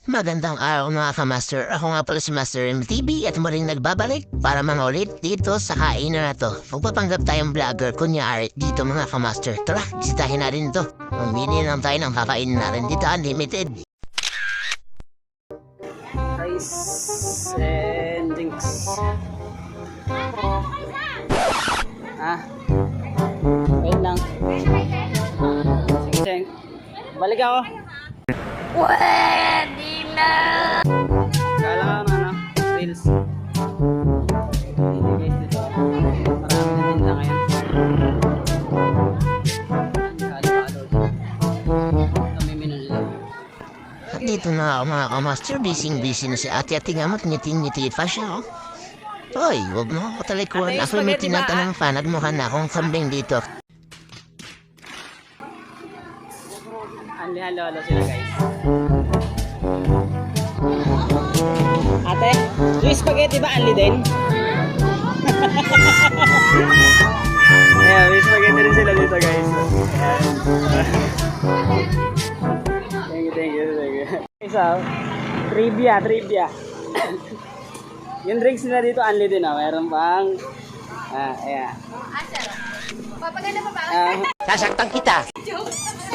Magandang araw mga ka-master. Ako nga pala si Master MTV at muling nagbabalik para mangulit dito sa kainan na to. Magpapanggap tayong vlogger, kunyari dito mga ka-master. Tara, bisitahin natin ito. Mamili lang tayo ng kakainin natin dito, unlimited. Rice and drinks. Wait lang. Sige, Cheng. Balik ako. Pwede na! Kailangan ano, reels. Hindi guys, dito. Marami na din lang ngayon. Halo-halo. Kami minunod. At dito na ako mga ka-master. Busy na si ate at tingnan mo't ngiti-ngiti pa siya. Hoy, huwag mo ako talikuan. Ate, Ako may spaghetti ba, tinatanong pa. Nagmukha na akong kambing dito. Halo-halo sila guys. Ate, yung spaghetti ba anli din? Yeah, may spaghetti rin sila dito guys. Thank you. Isa, trivia. Yung drinks nila dito anli din meron pang ayan. Papaganda pa ba? Sasaktan kita.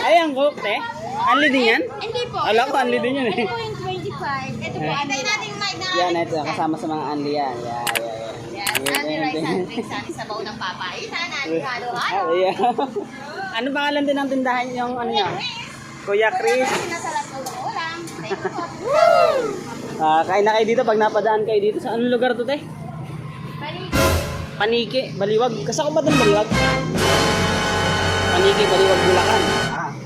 Ay, ang coke, te. Anli din yan? Hindi po. Alam ko, anli din yan eh. Ito po yung 25. Ito po, antay natin yung mic na Yan, ito. Kasama sa mga anli yan. Yan, Andy Rice and Drinks natin sa baon ng papay. Sana, halo-halo. Ayan. Ano pangalan din ng tindahan yung ano niya? Kuya Chris. Sinasarap ng ulam. Thank you po. Kain na kayo dito pag napadaan kayo dito. Sa anong lugar to, te? Paniki, Baliwag. Kasako ba doon Baliwag? Paniki, Baliwag, Bulacan.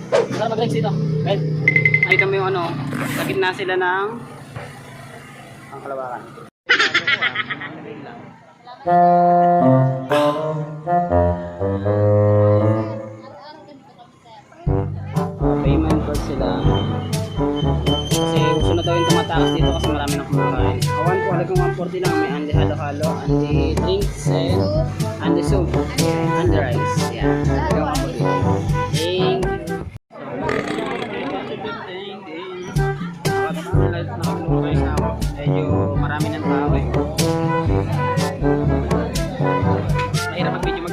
Tara mag-rex dito. Right? Nakita mo yung ano, sa gitna sila ng ang Kalawakan. Payment card sila. Kasi gusto na daw yung tumatakas dito kasi marami na kumakain. Awan po, halagang 140 lang. May andi halo-halo, andi drinks, and andi soup, andi rice. Yeah. Halagang 140. Thank you. Medyo marami ng tao eh. Mahirap mag-video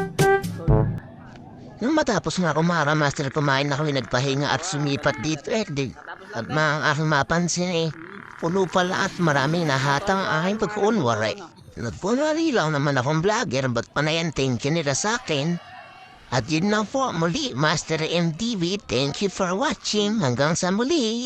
Nung matapos nga kumara, master, kumain na kami, nagpahinga at sumipat dito At mga aking mapansin puno pala at maraming nahatang aking pagkuunwari. Nagpunwari lang naman akong vlogger, ba't panayantin kinira sa akin? At yun lang po muli, Master MTV, thank you for watching. Hanggang sa muli.